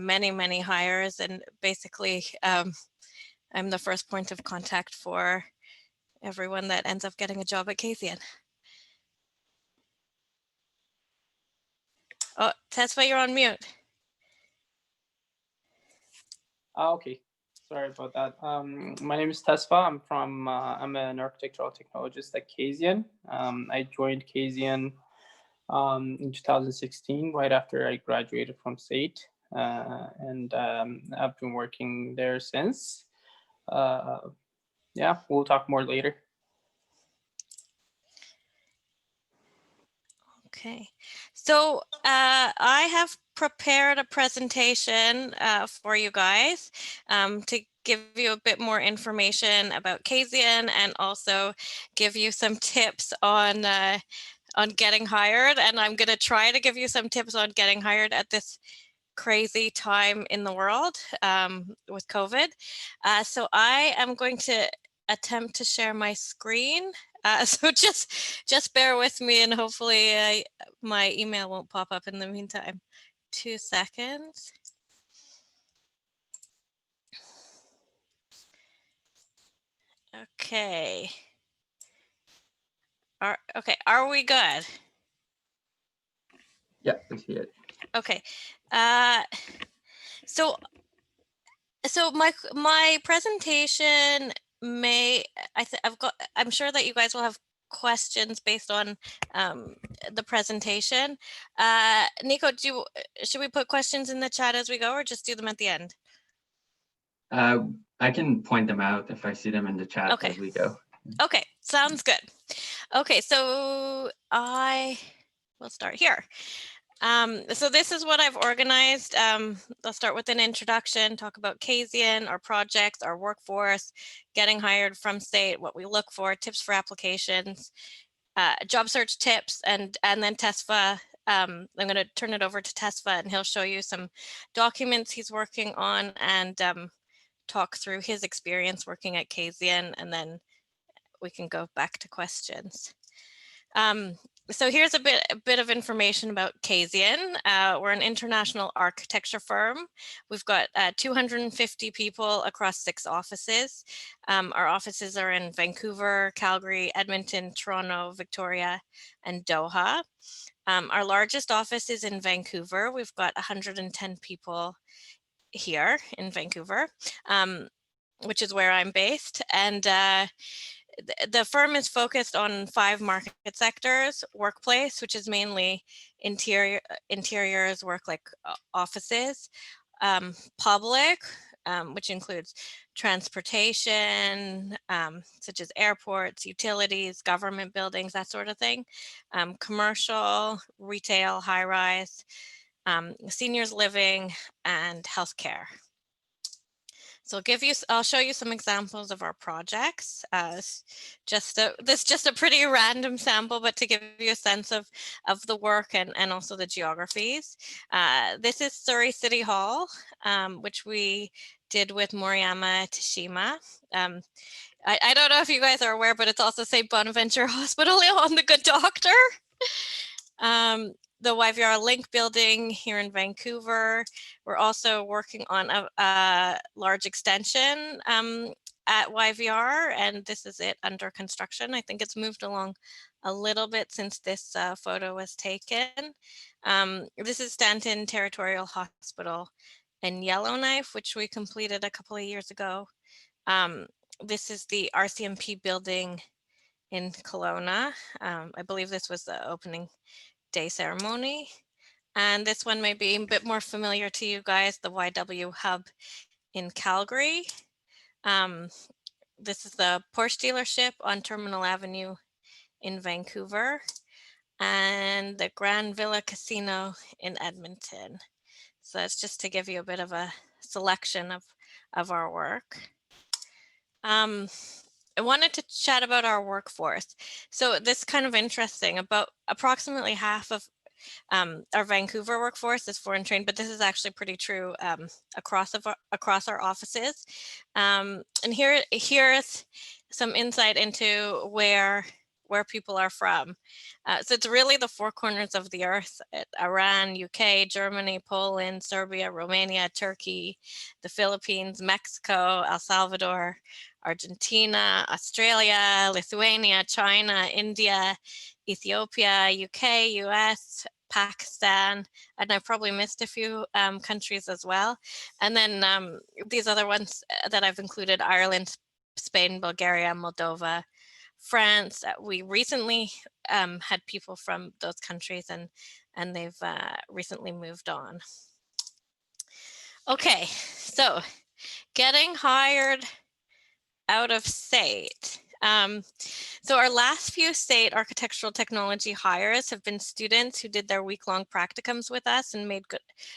many hires, and basically I'm the first point of contact for everyone that ends up getting a job at Kasian. Oh, Tesfa, you're on mute. Okay, sorry about that. My name is Tesfa. I'm an architectural technologist at Kasian. I joined Kasian in 2016, right after I graduated from SAIT, and I've been working there since. Yeah, we'll talk more later. Okay, so I have prepared a presentation for you guys to give you a bit more information about Kasian, and also give you some tips on getting hired. And I'm going to try to give you some tips on getting hired at this crazy time in the world with COVID. So I am going to attempt to share my screen. So just bear with me, and hopefully my email won't pop up in the meantime. 2 seconds. Okay. Are we good? Yeah, we see it. Okay. So my presentation I'm sure that you guys will have questions based on the presentation. Nico, should we put questions in the chat as we go, or just do them at the end? I can point them out if I see them in the chat as we go. Okay, sounds good. Okay, so I will start here. So this is what I've organized. I'll start with an introduction, talk about Kasian, our projects, our workforce, getting hired from SAIT, what we look for, tips for applications, job search tips, and then Tesfa. I'm going to turn it over to Tesfa, and he'll show you some documents he's working on, and talk through his experience working at Kasian, and then we can go back to questions. So here's a bit of information about Kasian. We're an international architecture firm. We've got 250 people across 6 offices. Our offices are in Vancouver, Calgary, Edmonton, Toronto, Victoria, and Doha. Our largest office is in Vancouver. We've got 110 people here in Vancouver, which is where I'm based. And the firm is focused on 5 market sectors: workplace, which is mainly interiors work, like offices; public, which includes transportation, such as airports, utilities, government buildings, that sort of thing; commercial, retail, high-rise, seniors living, and healthcare. So I'll show you some examples of our projects. This is just a pretty random sample, but to give you a sense of the work and also the geographies. This is Surrey City Hall, which we did with Moriyama Tashima. I don't know if you guys are aware, but it's also St. Bonaventure Hospital on the Good Doctor. The YVR Link building here in Vancouver. We're also working on a large extension at YVR, and this is it under construction. I think it's moved along a little bit since this photo was taken. This is Stanton Territorial Hospital in Yellowknife, which we completed a couple of years ago. This is the RCMP building in Kelowna. I believe this was the opening day ceremony. And this one may be a bit more familiar to you guys, the YW Hub in Calgary. This is the Porsche dealership on Terminal Avenue in Vancouver, and the Grand Villa Casino in Edmonton. So that's just to give you a bit of a selection of our work. I wanted to chat about our workforce. So this is kind of interesting. About approximately half of our Vancouver workforce is foreign trained, but this is actually pretty true across our offices. And here's some insight into where where people are from. So it's really the four corners of the earth: Iran, UK, Germany, Poland, Serbia, Romania, Turkey, the Philippines, Mexico, El Salvador, Argentina, Australia, Lithuania, China, India, Ethiopia, UK, US, Pakistan, and I've probably missed a few countries as well. And then these other ones that I've included: Ireland, Spain, Bulgaria, Moldova, France. We recently had people from those countries, and they've recently moved on. Okay, so getting hired out of state. So our last few state architectural technology hires have been students who did their week-long practicums with us and made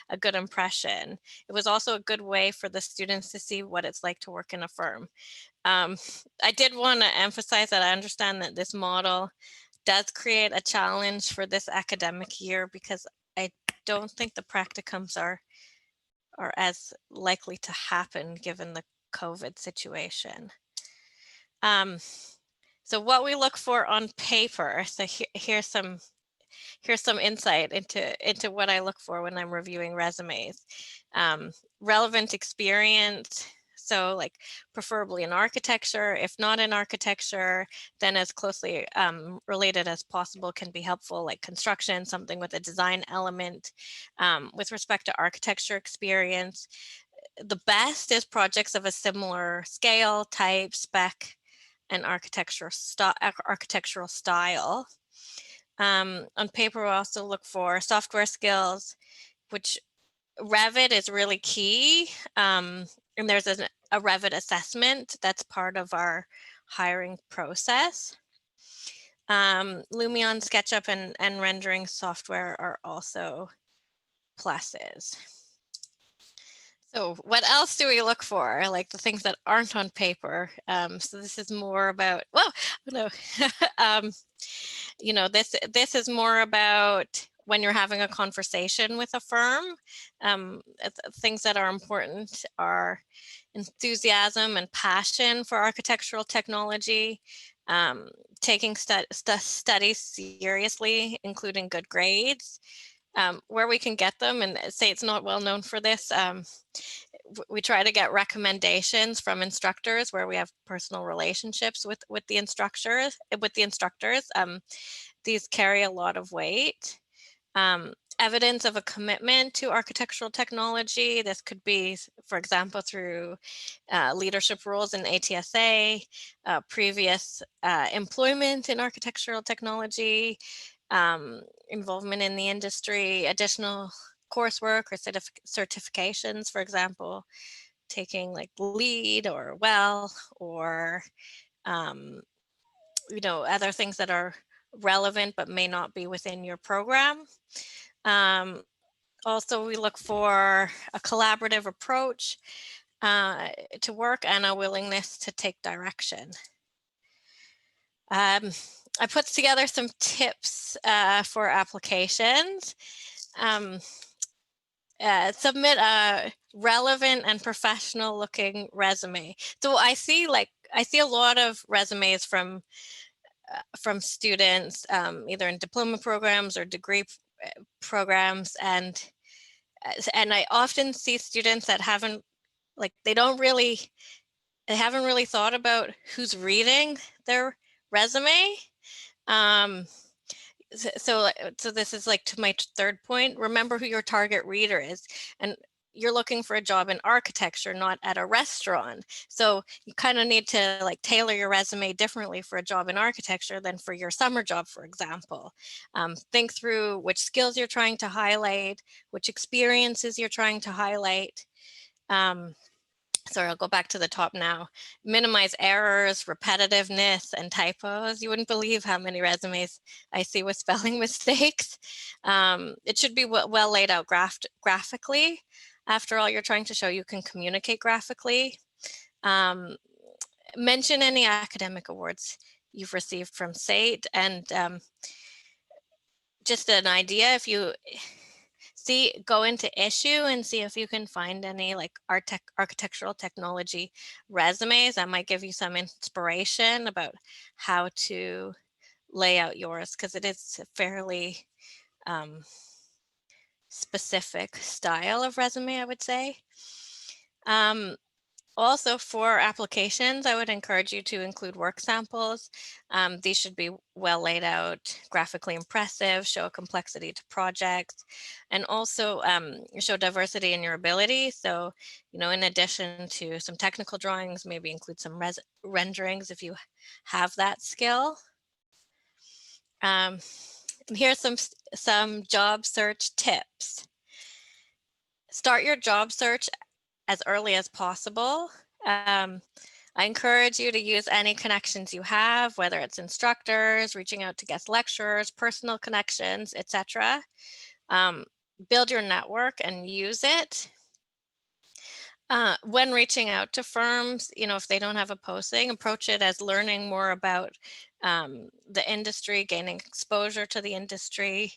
a good impression. It was also a good way for the students to see what it's like to work in a firm. I did want to emphasize that I understand that this model does create a challenge for this academic year, because I don't think the practicums are as likely to happen given the COVID situation. So what we look for on paper. So here's some insight into what I look for when I'm reviewing resumes. Relevant experience. So like preferably in architecture. If not in architecture, then as closely related as possible can be helpful, like construction, something with a design element. With respect to architecture experience, the best is projects of a similar scale, type, spec, and architectural style. On paper, we also look for software skills, which Revit is really key. And there's a Revit assessment that's part of our hiring process. Lumion, SketchUp, and rendering software are also pluses. So what else do we look for? Like the things that aren't on paper. So this is more about, this is more about when you're having a conversation with a firm. Things that are important are enthusiasm and passion for architectural technology, taking studies seriously, including good grades. Where we can get them, and say it's not well known for this, we try to get recommendations from instructors where we have personal relationships with the instructors. These carry a lot of weight. Evidence of a commitment to architectural technology. This could be, for example, through leadership roles in ATSA, previous employment in architectural technology, involvement in the industry, additional coursework or certifications, for example, taking like LEED or WELL, or other things that are relevant but may not be within your program. Also, we look for a collaborative approach to work and a willingness to take direction. I put together some tips for applications. Submit a relevant and professional looking resume. So I see a lot of resumes from students, either in diploma programs or degree programs, and I often see students that haven't really thought about who's reading their resume. So this is like to my third point. Remember who your target reader is, and you're looking for a job in architecture, not at a restaurant. So you kind of need to like tailor your resume differently for a job in architecture than for your summer job, for example. Think through which skills you're trying to highlight, which experiences you're trying to highlight. Sorry, I'll go back to the top now. Minimize errors, repetitiveness, and typos. You wouldn't believe how many resumes I see with spelling mistakes. It should be well laid out graphically. After all, you're trying to show you can communicate graphically. Mention any academic awards you've received from SAIT, and just an idea, if you go into issue and see if you can find any like architectural technology resumes. That might give you some inspiration about how to lay out yours, because it is a fairly specific style of resume, I would say. Also, for applications, I would encourage you to include work samples. These should be well laid out, graphically impressive, show a complexity to projects, and also show diversity in your ability. So, you know, in addition to some technical drawings, maybe include some renderings if you have that skill. Here's some job search tips. Start your job search as early as possible. I encourage you to use any connections you have, whether it's instructors, reaching out to guest lecturers, personal connections, etc. Build your network and use it. When reaching out to firms, you know, if they don't have a posting, approach it as learning more about the industry, gaining exposure to the industry.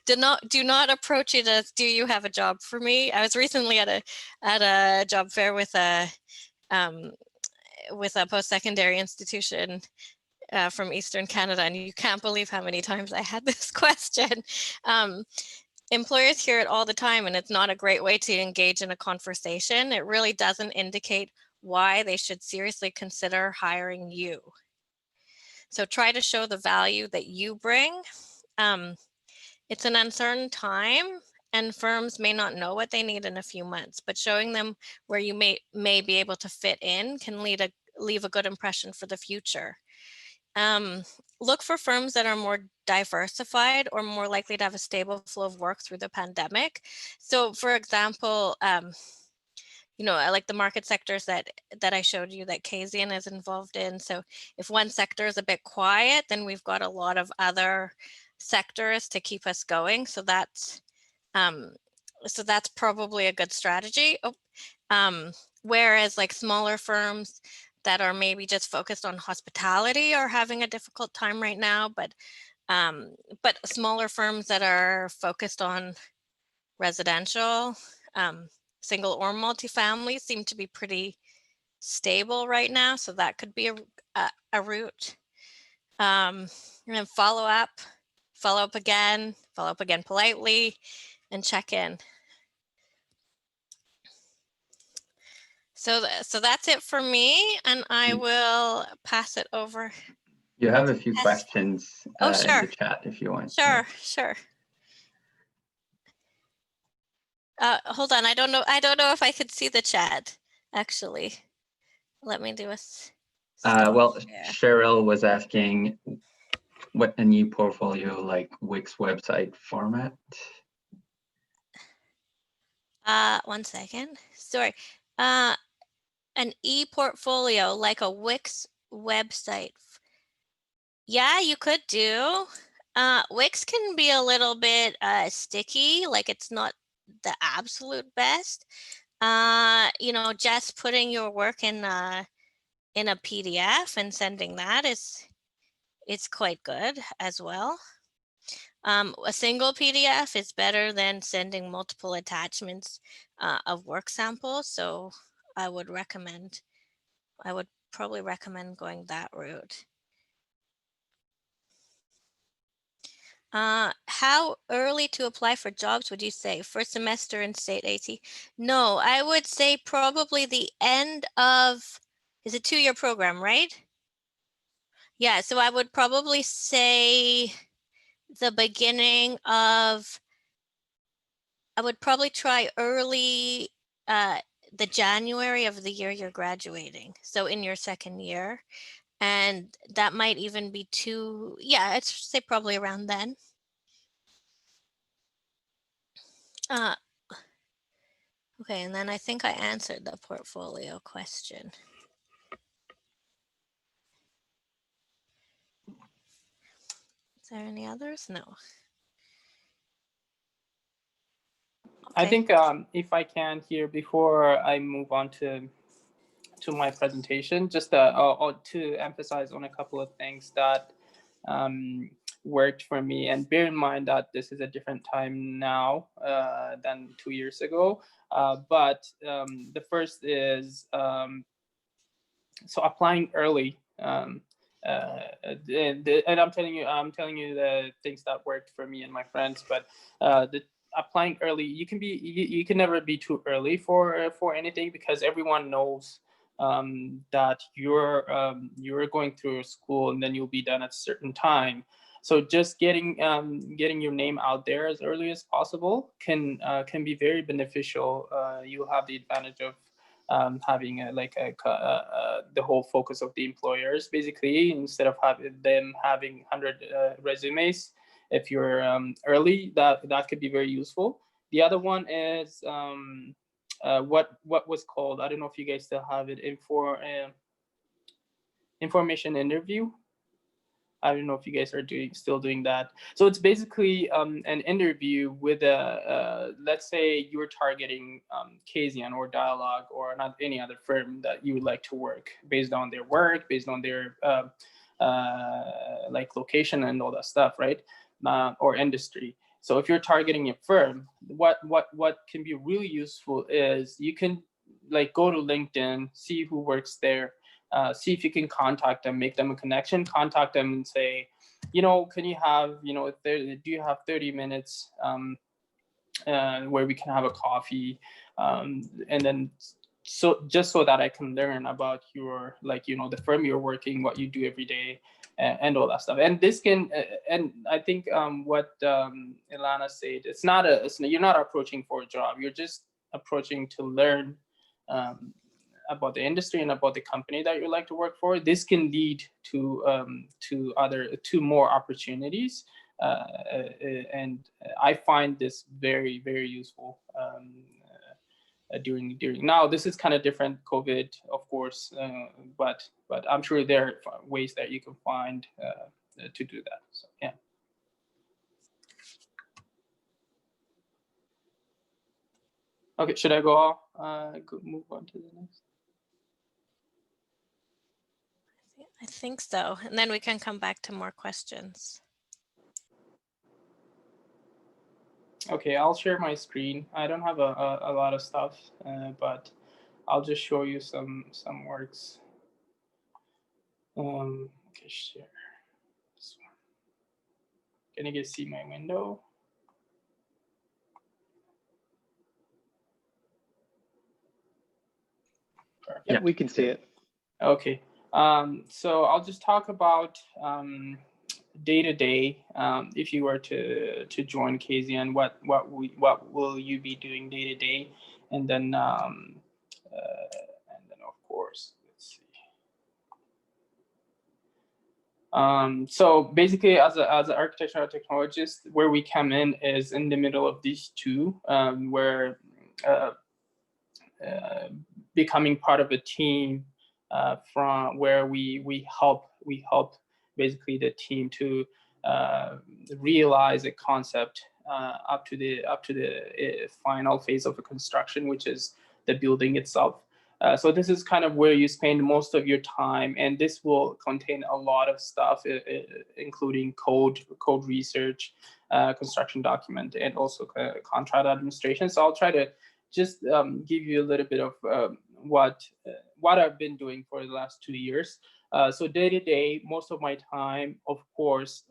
Do not approach it as, do you have a job for me? I was recently at a job fair with a post-secondary institution from Eastern Canada, and you can't believe how many times I had this question. Employers hear it all the time, and it's not a great way to engage in a conversation. It really doesn't indicate why they should seriously consider hiring you. So try to show the value that you bring. It's an uncertain time, and firms may not know what they need in a few months, but showing them where you may be able to fit in can leave a good impression for the future. Look for firms that are more diversified or more likely to have a stable flow of work through the pandemic. So for example, you know, I like the market sectors that I showed you that Kasian is involved in. So if one sector is a bit quiet, then we've got a lot of other sectors to keep us going. So that's probably a good strategy. Whereas like smaller firms that are maybe just focused on hospitality are having a difficult time right now, but smaller firms that are focused on residential, single or multifamily seem to be pretty stable right now. So that could be a route. And then follow up again politely, and check in. So that's it for me, and I will pass it over. You have a few questions Oh, sure. in the chat if you want. Sure. Hold on, I don't know if I could see the chat, actually. Let me do a well, Cheryl was asking what a new portfolio like Wix website format. One second. Sorry. An e-portfolio like a Wix website. Yeah, you could do. Wix can be a little bit sticky, like it's not the absolute best. You know, just putting your work in a PDF and sending that it's quite good as well. A single PDF is better than sending multiple attachments of work samples. So I would probably recommend going that route. How early to apply for jobs would you say? First semester in state AT? No, I would say probably the end of, is a 2-year program, right? Yeah, so I would probably say the beginning of, I would probably try early, the January of the year you're graduating. So in your second year, and that might even be yeah, I'd say probably around then. Okay, and then I think I answered the portfolio question. Is there any others? No. Okay. I think if I can here, before I move on to my presentation, just to emphasize on a couple of things that worked for me, and bear in mind that this is a different time now than 2 years ago. But the first is so applying early and I'm telling you the things that worked for me and my friends. But the applying early, you can never be too early for anything, because everyone knows that you're going through school and then you'll be done at a certain time. So just getting your name out there as early as possible can be very beneficial. You'll have the advantage of having the whole focus of the employers, basically, instead of having 100 resumes. If you're early, that could be very useful. The other one is what was called, I don't know if you guys still have it, information interview. I don't know if you guys are still doing that. So it's basically an interview with let's say you're targeting Kasian or Dialogue or not any other firm that you would like to work, based on their work, based on their like location and all that stuff, right? Or industry. So if you're targeting a firm, what can be really useful is you can like go to LinkedIn, see who works there, see if you can contact them, make them a connection, contact them and say, can you have, do you have 30 minutes where we can have a coffee, and then just so that I can learn about your, the firm you're working, what you do every day, and all that stuff. And this can, and I think what Ilana said, you're not approaching for a job, you're just approaching to learn about the industry and about the company that you like to work for. This can lead to more opportunities, and I find this very, very useful during now. This is kind of different, COVID, of course, but I'm sure there are ways that you can find to do that. So yeah. Okay, should I go move on to the next? I think so. And then we can come back to more questions. Okay, I'll share my screen. I don't have a lot of stuff, but I'll just show you some works. Okay, share this one. Can you guys see my window? Yeah, we can see it. Okay. So I'll just talk about day-to-day. If you were to join Kasian, what will you be doing day-to-day? And then of course, let's see. So basically, as an architectural technologist, where we come in is in the middle of these two, where becoming part of a team, from where we help basically the team to realize a concept up to the final phase of a construction, which is the building itself. So this is kind of where you spend most of your time, and this will contain a lot of stuff, including code research, construction document, and also contract administration. So I'll try to just give you a little bit of what I've been doing for the last 2 years. So day to day, most of my time, of course,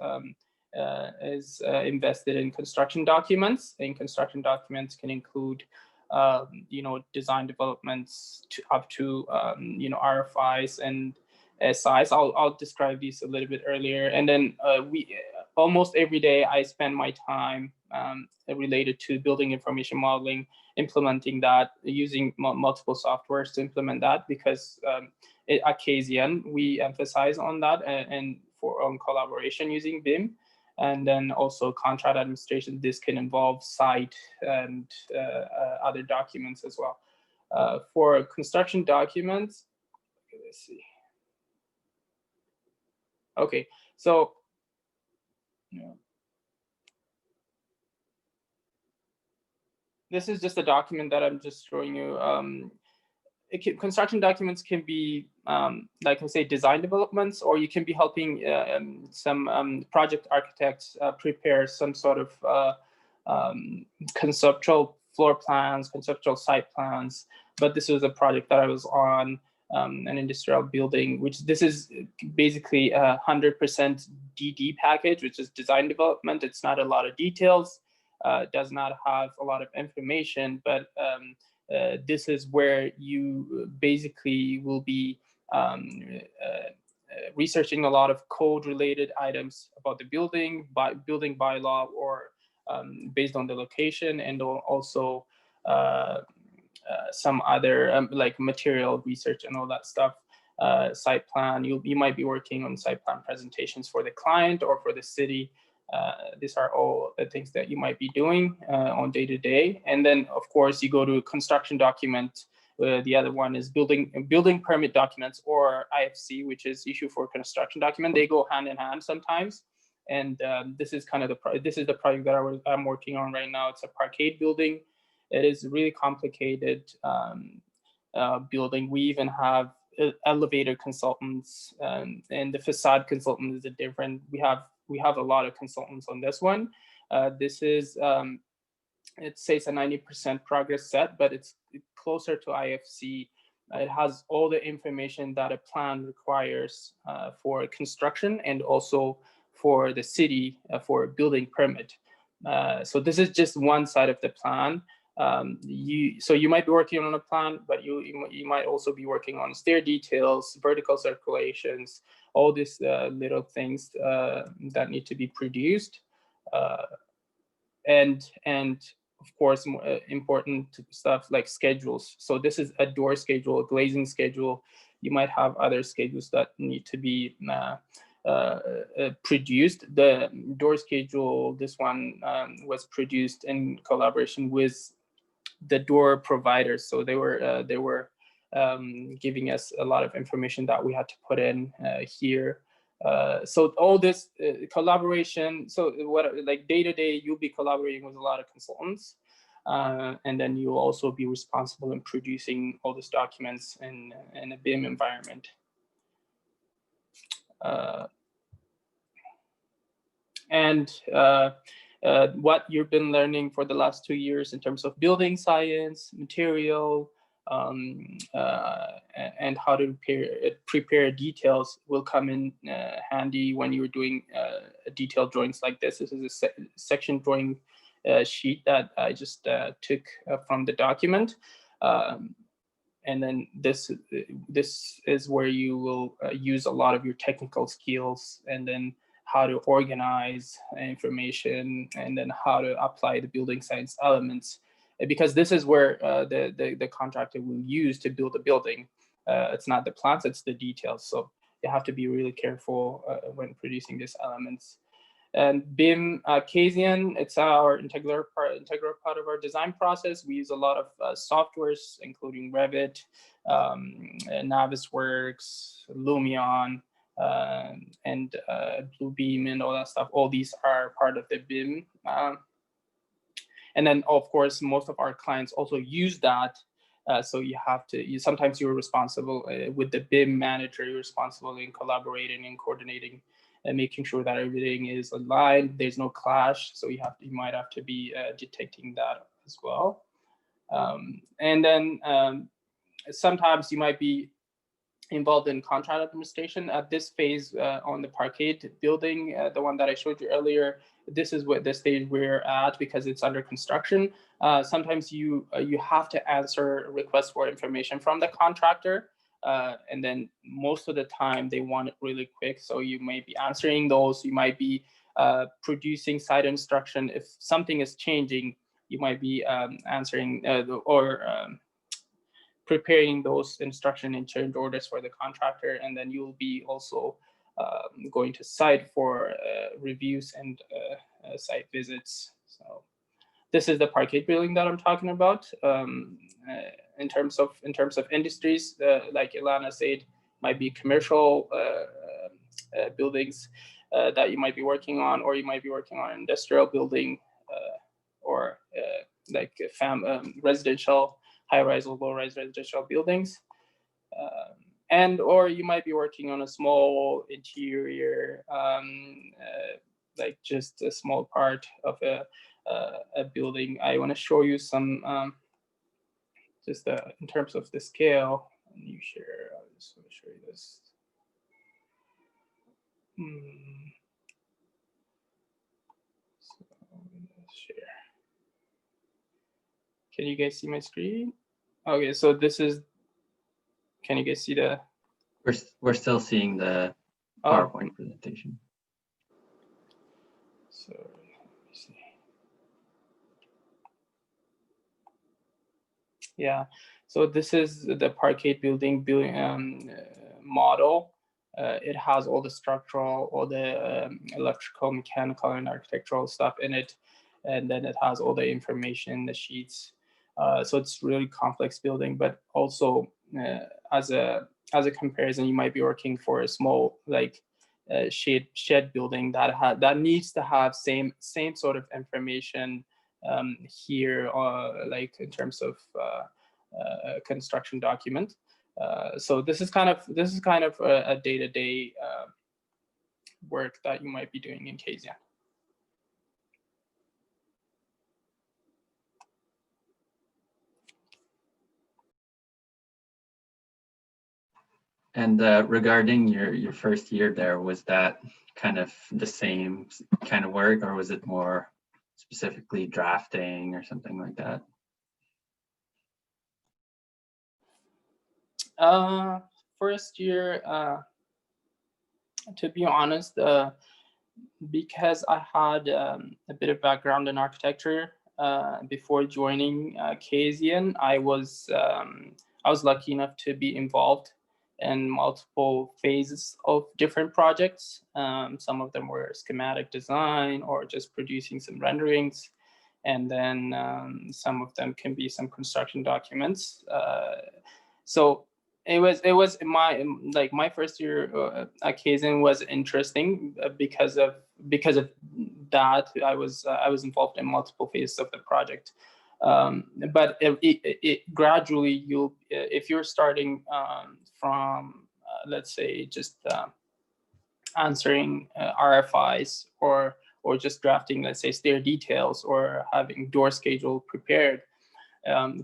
is invested in construction documents. And construction documents can include, design developments up to RFIs and SIs. I'll describe these a little bit earlier. And then almost every day I spend my time related to building information modeling, implementing that, using multiple softwares to implement that, because at Kasian we emphasize on that, and on collaboration using BIM. And then also contract administration. This can involve site and other documents as well. For construction documents, let's see. Okay, so this is just a document that I'm just showing you. Construction documents can be, like I say, design developments, or you can be helping some project architects prepare some sort of conceptual floor plans, conceptual site plans. But this was a project that I was on an industrial building, which this is basically a 100% DD package, which is design development. It's not a lot of details, does not have a lot of information, but this is where you basically will be researching a lot of code-related items about the building, building bylaw, or based on the location, and also some other like material research and all that stuff. Site plan, you might be working on site plan presentations for the client or for the city. These are all the things that you might be doing on day to day. And then, of course, you go to construction document. The other one is building permit documents, or IFC, which is issue for construction document. They go hand in hand sometimes. And this is kind of the project that I'm working on right now. It's a parkade building. It is really complicated building. We even have elevator consultants, and the facade consultant is a different. We have a lot of consultants on this one. This is it says a 90% progress set, but it's closer to IFC. It has all the information that a plan requires for construction and also for the city for a building permit. So this is just one side of the plan. So you might be working on a plan, but you might also be working on stair details, vertical circulations, all these little things that need to be produced, and of course important stuff like schedules. So this is a door schedule, a glazing schedule. You might have other schedules that need to be produced. The door schedule, this one was produced in collaboration with the door providers. So they were giving us a lot of information that we had to put in here. So all this collaboration. So what, like day to day, you'll be collaborating with a lot of consultants, and then you'll also be responsible in producing all these documents in a BIM environment. What you've been learning for the last 2 years in terms of building science, material, and how to prepare details will come in handy when you're doing detailed drawings like this. This is a section drawing sheet that I just took from the document. And then this is where you will use a lot of your technical skills, and then how to organize information, and then how to apply the building science elements, because this is where the contractor will use to build a building. It's not the plans, it's the details. So you have to be really careful when producing these elements. And BIM Kasian, it's our integral part of our design process. We use a lot of softwares, including Revit, Navisworks, Lumion, and Bluebeam, and all that stuff. All these are part of the BIM. And then, of course, most of our clients also use that. So you have to, sometimes you're responsible with the BIM manager, you're responsible in collaborating and coordinating and making sure that everything is aligned, there's no clash. So you might have to be detecting that as well. And then sometimes you might be involved in contract administration. At this phase on the parkade building, the one that I showed you earlier, this is what the stage we're at because it's under construction. Sometimes you have to answer requests for information from the contractor, and then most of the time they want it really quick. So you may be answering those. You might be producing site instruction. If something is changing, you might be answering or preparing those instruction and change orders for the contractor, and then you'll be also going to site for reviews and site visits. So this is the parkade building that I'm talking about. In terms of industries, like Ilana said, might be commercial buildings that you might be working on, or you might be working on an industrial building, or like residential, high-rise or low-rise residential buildings. Or you might be working on a small interior, like just a small part of a building. I want to show you some, just in terms of the scale. New share. I'll just show you this. So let's share. Can you guys see my screen? Okay, so this is. Can you guys see the? We're still seeing the PowerPoint presentation. So let me see. Yeah, so this is the parquet building model. It has all the structural, all the electrical, mechanical, and architectural stuff in it, and then it has all the information, the sheets. So it's really complex building, but also as a comparison, you might be working for a small like shed building that needs to have same sort of information here, like in terms of construction document. So this is kind of a day-to-day work that you might be doing in Kasian. And regarding your first year there, was that kind of the same kind of work, or was it more specifically drafting or something like that? First year, to be honest, because I had a bit of background in architecture before joining Kasian, I was lucky enough to be involved in multiple phases of different projects. Some of them were schematic design or just producing some renderings, and then some of them can be some construction documents. So it was my first year at Kasian was interesting because of that. I was involved in multiple phases of the project. But it gradually, if you're starting from let's say just answering RFIs or just drafting, let's say, stair details or having door schedule prepared,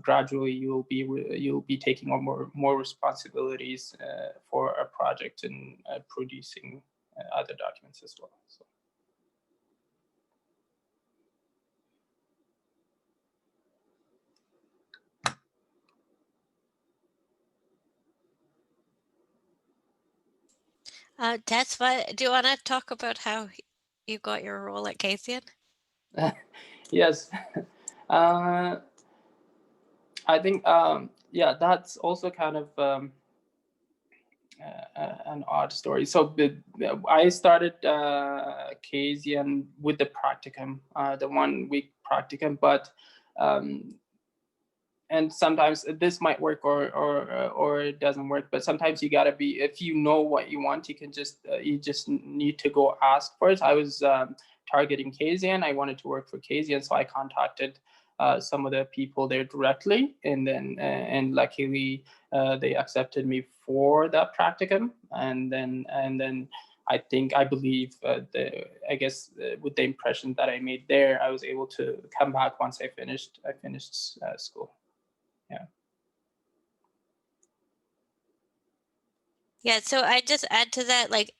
gradually you'll be taking on more responsibilities for a project and producing other documents as well. So. Tesfa, do you want to talk about how you got your role at Kasian? Yes. I think, yeah, that's also kind of an odd story. So I started Kasian with the practicum, the 1 week practicum, but and sometimes this might work or it doesn't work, but sometimes you gotta be, if you know what you want, you just need to go ask for it. I was targeting Kasian. I wanted to work for Kasian, so I contacted some of the people there directly, and then and luckily they accepted me for that practicum, and then I believe I guess with the impression that I made there, I was able to come back once I finished school. Yeah. Yeah, so I just add to that, like,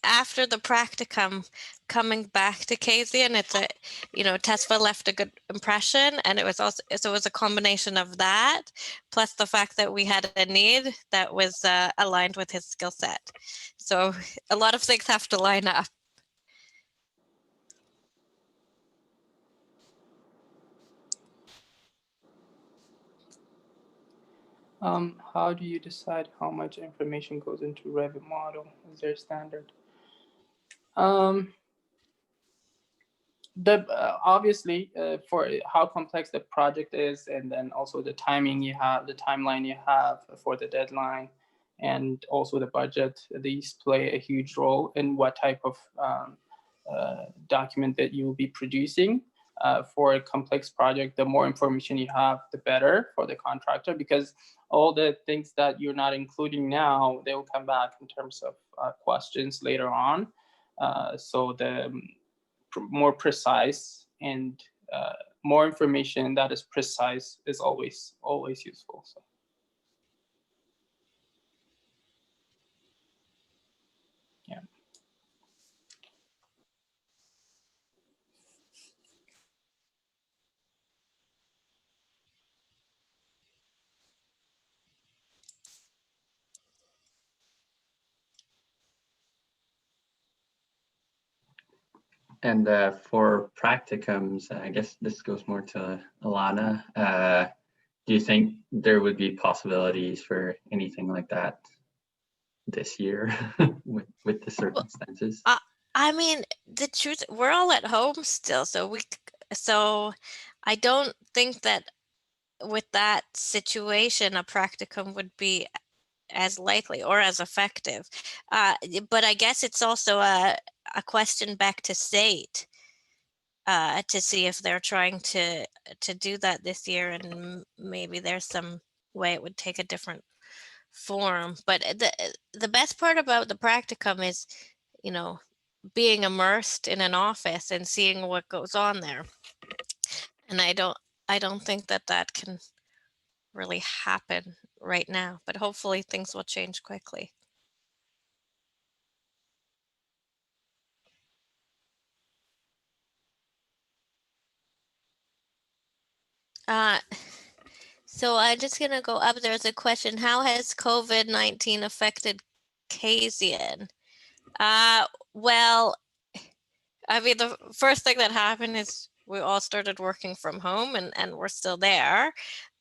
after the practicum, coming back to Kasian, it's Tesfa left a good impression, and it was a combination of that, plus the fact that we had a need that was aligned with his skill set. So a lot of things have to line up. How do you decide how much information goes into Revit model? Is there a standard? Obviously for how complex the project is, and then also the timeline you have for the deadline, and also the budget, these play a huge role in what type of document that you will be producing. For a complex project, the more information you have, the better for the contractor, because all the things that you're not including now, they will come back in terms of questions later on. So the more precise and more information that is precise is always useful. So. And for practicums, I guess this goes more to Alana. Do you think there would be possibilities for anything like that this year with the circumstances? I mean, the truth, we're all at home still, so I don't think that with that situation, a practicum would be as likely or as effective. But I guess it's also a question back to state to see if they're trying to do that this year, and maybe there's some way it would take a different form. But the best part about the practicum is, you know, being immersed in an office and seeing what goes on there. And I don't think that can really happen right now, but hopefully things will change quickly. So I'm just gonna go up. There's a question: how has COVID-19 affected Kasian? Well, I mean, the first thing that happened is we all started working from home, and we're still there.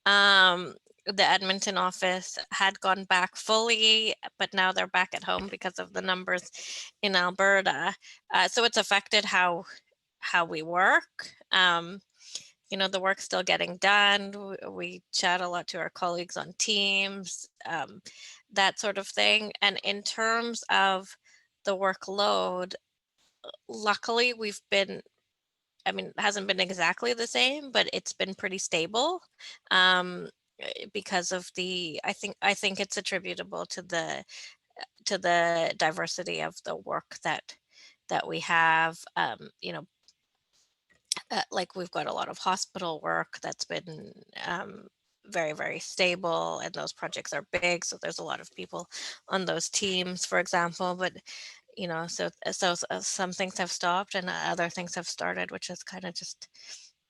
The Edmonton office had gone back fully, but now they're back at home because of the numbers in Alberta. So it's affected how we work. You know, the work's still getting done. We chat a lot to our colleagues on Teams, that sort of thing. And in terms of the workload, luckily we've been, I mean, it hasn't been exactly the same, but it's been pretty stable, because of I think it's attributable to the diversity of the work that we have. You know, like we've got a lot of hospital work that's been very, very stable, and those projects are big, so there's a lot of people on those teams, for example. But you know, so some things have stopped and other things have started, which is kind of just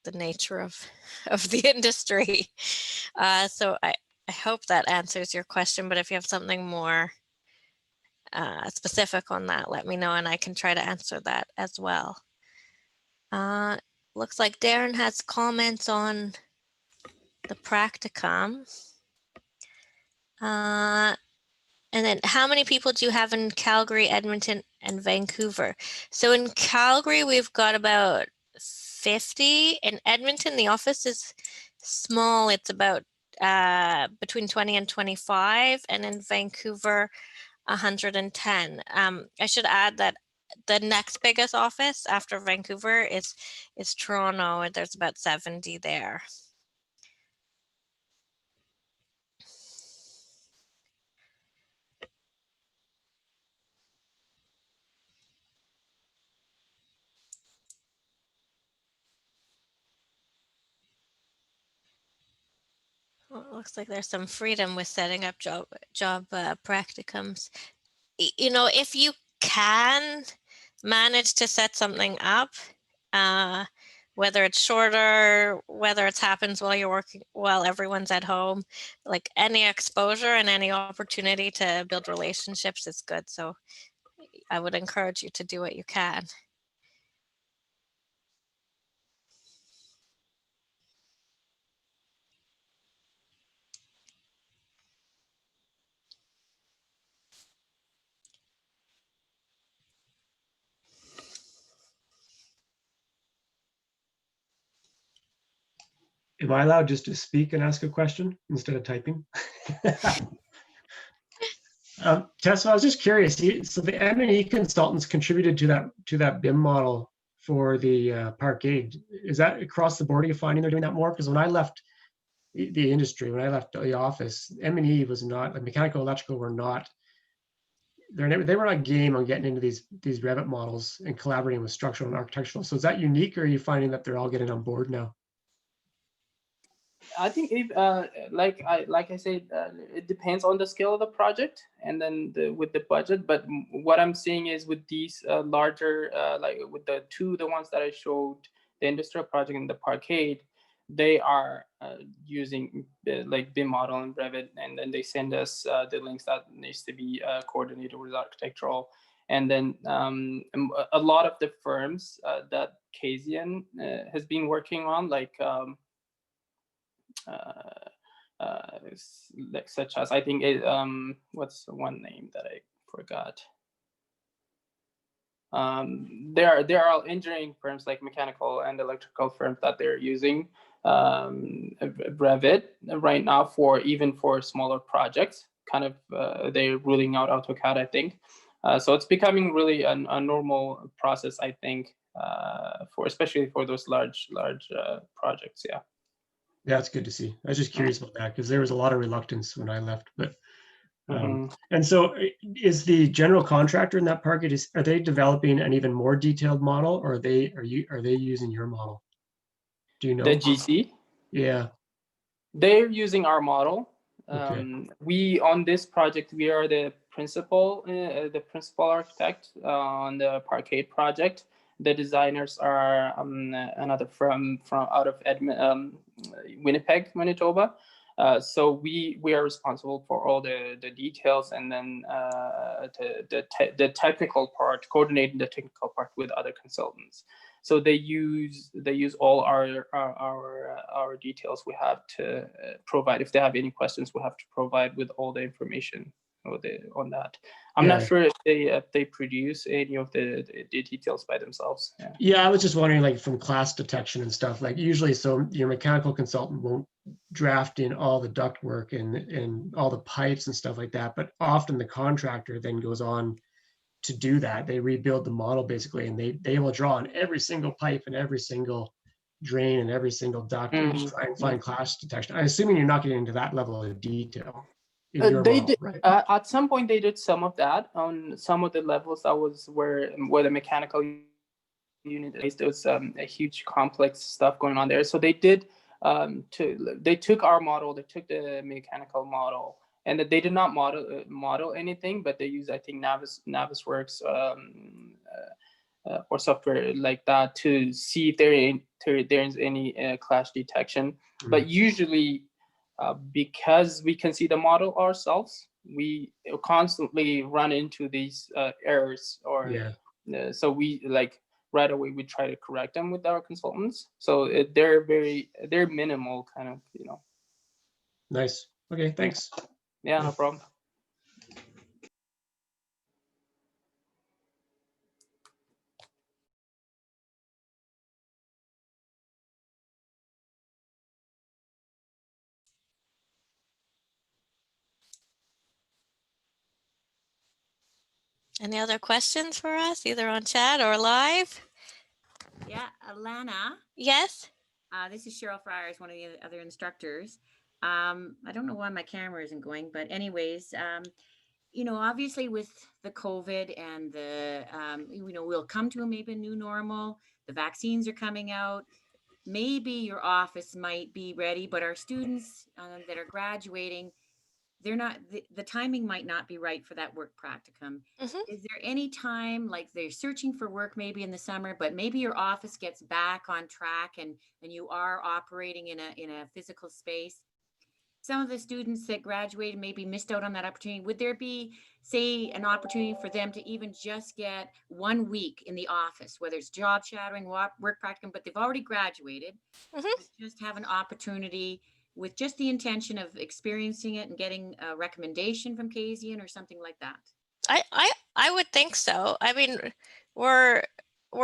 the nature of the industry. So I hope that answers your question, but if you have something more specific on that, let me know and I can try to answer that as well. Looks like Darren has comments on the practicum. And then how many people do you have in Calgary, Edmonton, and Vancouver? So in Calgary, we've got about 50. In Edmonton, the office is small. It's about between 20 and 25. And in Vancouver, 110. I should add that the next biggest office after Vancouver is Toronto, and there's about 70 there. Well, it looks like there's some freedom with setting up job practicums. You know, if you can manage to set something up, whether it's shorter, whether it happens while you're working, while everyone's at home, like any exposure and any opportunity to build relationships is good. So I would encourage you to do what you can. Am I allowed just to speak and ask a question instead of typing? Tessa, I was just curious. So the M&E consultants contributed to that BIM model for the parkade. Is that across the board? Are you finding they're doing that more? Because when I left the industry, when I left the office, M&E was not, like mechanical, electrical were not. They were not game on getting into these Revit models and collaborating with structural and architectural. So is that unique, or are you finding that they're all getting on board now? I think if like I said, it depends on the scale of the project and then with the budget. But what I'm seeing is with these larger, like with the ones that I showed, the industrial project and the parkade, they are using like BIM model and Revit, and then they send us the links that needs to be coordinated with architectural. And then a lot of the firms that Kasian has been working on, like such as, I think what's the one name that I forgot? There are engineering firms like mechanical and electrical firms that they're using Revit right now for smaller projects. Kind of they're ruling out AutoCAD, I think. So it's becoming really a normal process, I think, especially for those large projects. Yeah. Yeah, it's good to see. I was just curious about that because there was a lot of reluctance when I left. But and so, is the general contractor in that park? Are they developing an even more detailed model, or are they using your model? Do you know? The GC? Yeah. They're using our model. Okay. We on this project, we are the principal architect on the Parkade project. The designers are another firm from out of Winnipeg, Manitoba. So we are responsible for all the details, and then the technical part, coordinating the technical part with other consultants. So they use all our details. We have to provide, if they have any questions, we have to provide with all the information on that. I'm not sure if they produce any of the details by themselves. Yeah, I was just wondering, like from class detection and stuff, like usually, so your mechanical consultant won't draft in all the duct work and all the pipes and stuff like that, but often the contractor then goes on to do that. They rebuild the model basically, and they will draw on every single pipe and every single drain and every single duct and try and find clash detection. I'm assuming you're not getting into that level of detail in your they model, did, right? at some point they did some of that on some of the levels. That was where the mechanical unit is. There was a huge complex stuff going on there. So they did they took our model, they took the mechanical model, and that they did not model anything, but they used, I think, Navisworks or software like that to see if there is any clash detection. But usually, because we can see the model ourselves, we constantly run into these errors, or so we like right away we try to correct them with our consultants. So they're minimal, kind of, Nice. Okay, thanks. Yeah, no problem. Any other questions for us, either on chat or live? Yeah, Alana. Yes. This is Cheryl Friars, one of the other instructors. I don't know why my camera isn't going, but anyways, obviously with the COVID and the, we'll come to maybe a new normal. The vaccines are coming out. Maybe your office might be ready, but our students that are graduating, they're not, the timing might not be right for that work practicum. Is there any time, like they're searching for work maybe in the summer, but maybe your office gets back on track and you are operating in a physical space? Some of the students that graduated maybe missed out on that opportunity. Would there be, say, an opportunity for them to even just get 1 week in the office, whether it's job shadowing, work practicum, but they've already graduated, just have an opportunity with just the intention of experiencing it and getting a recommendation from Kasian or something like that? I would think so. I mean, we're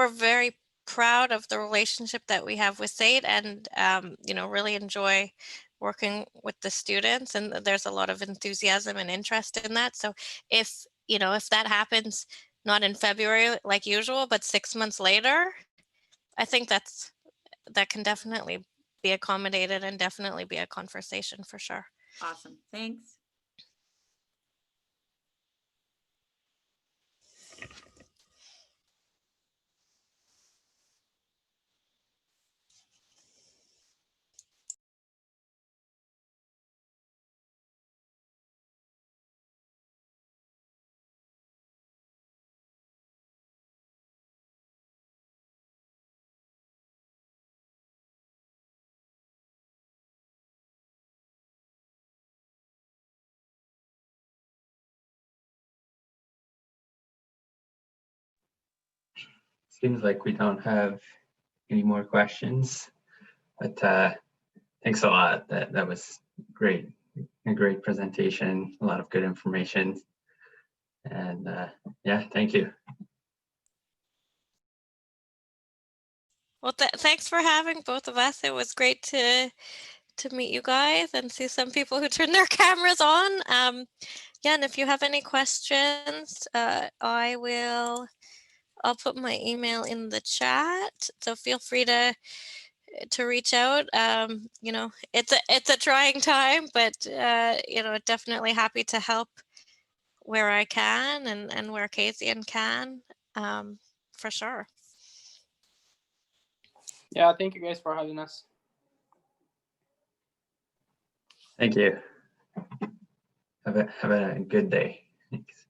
very proud of the relationship that we have with SAIT, and really enjoy working with the students, and there's a lot of enthusiasm and interest in that. So if that happens not in February like usual, but 6 months later, I think that can definitely be accommodated and definitely be a conversation for sure. Awesome. Thanks. seems like we don't have any more questions, but thanks a lot. That was great, a great presentation, a lot of good information, and yeah, thank you. Well, thanks for having both of us. It was great to meet you guys and see some people who turn their cameras on. Yeah, and if you have any questions, I'll put my email in the chat. So feel free to reach out. You know, it's a trying time, but you know, definitely happy to help where I can and where Kasian can, for sure. Yeah, thank you guys for having us. Thank you. Have a good day. Thanks.